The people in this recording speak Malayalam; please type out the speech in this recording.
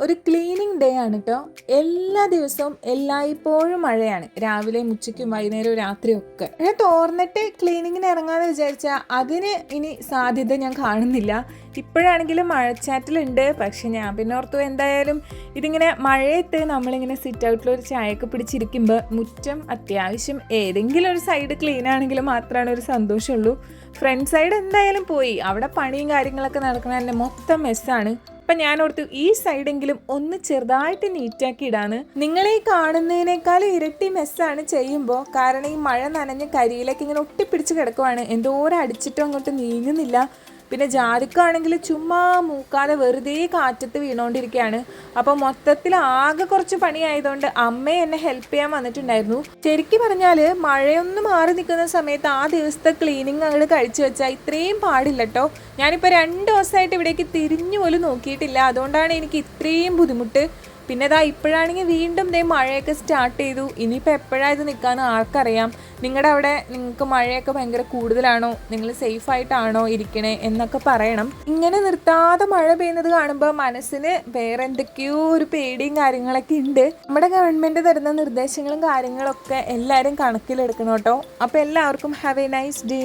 ഒരു ക്ലീനിങ് ഡേ ആണ് കേട്ടോ. എല്ലാ ദിവസവും എല്ലായ്പ്പോഴും മഴയാണ്, രാവിലെയും ഉച്ചയ്ക്കും വൈകുന്നേരവും രാത്രിയും ഒക്കെ. ഞാൻ തോർന്നിട്ട് ക്ലീനിങ്ങിന് ഇറങ്ങാമെന്ന് വിചാരിച്ചാൽ അതിന് ഇനി സാധ്യത ഞാൻ കാണുന്നില്ല. ഇപ്പോഴാണെങ്കിലും മഴച്ചാറ്റിലുണ്ട്. പക്ഷെ ഞാൻ പിന്നെ ഓർത്തു എന്തായാലും ഇതിങ്ങനെ മഴയത്ത് നമ്മളിങ്ങനെ സിറ്റ് ഔട്ടിലൊരു ചായയൊക്കെ പിടിച്ചിരിക്കുമ്പോൾ മുറ്റം അത്യാവശ്യം ഏതെങ്കിലും ഒരു സൈഡ് ക്ലീൻ ആണെങ്കിൽ മാത്രമാണ് ഒരു സന്തോഷമുള്ളൂ. ഫ്രണ്ട് സൈഡ് എന്തായാലും പോയി, അവിടെ പണിയും കാര്യങ്ങളൊക്കെ നടക്കണ തന്നെ മൊത്തം മെസ്സാണ്. അപ്പം ഞാൻ ഓർത്തു ഈ സൈഡെങ്കിലും ഒന്ന് ചെറുതായിട്ട് നീറ്റാക്കി ഇടാന്ന്. നിങ്ങളീ കാണുന്നതിനേക്കാൾ ഇരട്ടി മെസ്സാണ് ചെയ്യുമ്പോൾ. കാരണം ഈ മഴ നനഞ്ഞ് കരിയിലേക്ക് ഇങ്ങനെ ഒട്ടിപ്പിടിച്ച് കിടക്കുവാണ്, എന്തോരം അടിച്ചിട്ടും അങ്ങോട്ട് നീങ്ങുന്നില്ല. പിന്നെ ജാതിക്കാണെങ്കിൽ ചുമ്മാ മൂക്കാതെ വെറുതെ കാറ്റത്ത് വീണുകൊണ്ടിരിക്കുകയാണ്. അപ്പോൾ മൊത്തത്തിൽ ആകെ കുറച്ച് പണിയായതുകൊണ്ട് അമ്മ എന്നെ ഹെൽപ്പ് ചെയ്യാൻ വന്നിട്ടുണ്ടായിരുന്നു. ശരിക്കും പറഞ്ഞാൽ മഴയൊന്നും മാറി നിൽക്കുന്ന സമയത്ത് ആ ദിവസത്തെ ക്ലീനിങ് അങ്ങോട്ട് കഴിച്ചു വെച്ചാൽ ഇത്രയും പാടില്ല കേട്ടോ. ഞാനിപ്പോൾ 2 ദിവസമായിട്ട് ഇവിടേക്ക് തിരിഞ്ഞു പോലും നോക്കിയിട്ടില്ല, അതുകൊണ്ടാണ് എനിക്ക് ഇത്രയും ബുദ്ധിമുട്ട്. പിന്നെ ഇതാ ഇപ്പോഴാണെങ്കിൽ വീണ്ടും മഴയൊക്കെ സ്റ്റാർട്ട് ചെയ്തു. ഇനിയിപ്പോൾ എപ്പോഴാണ് ഇത് നിൽക്കാമെന്ന് ആർക്കറിയാം. നിങ്ങളുടെ അവിടെ നിങ്ങൾക്ക് മഴയൊക്കെ ഭയങ്കര കൂടുതലാണോ, നിങ്ങൾ സേഫായിട്ടാണോ ഇരിക്കണേ എന്നൊക്കെ പറയണം. ഇങ്ങനെ നിർത്താതെ മഴ പെയ്യുന്നത് കാണുമ്പോൾ മനസ്സിന് വേറെ എന്തൊക്കെയോ ഒരു പേടിയും കാര്യങ്ങളൊക്കെ ഉണ്ട്. നമ്മുടെ ഗവൺമെൻറ് തരുന്ന നിർദ്ദേശങ്ങളും കാര്യങ്ങളൊക്കെ എല്ലാവരും കണക്കിലെടുക്കണം കേട്ടോ. അപ്പോൾ എല്ലാവർക്കും ഹാവ് എ നൈസ് ഡേ.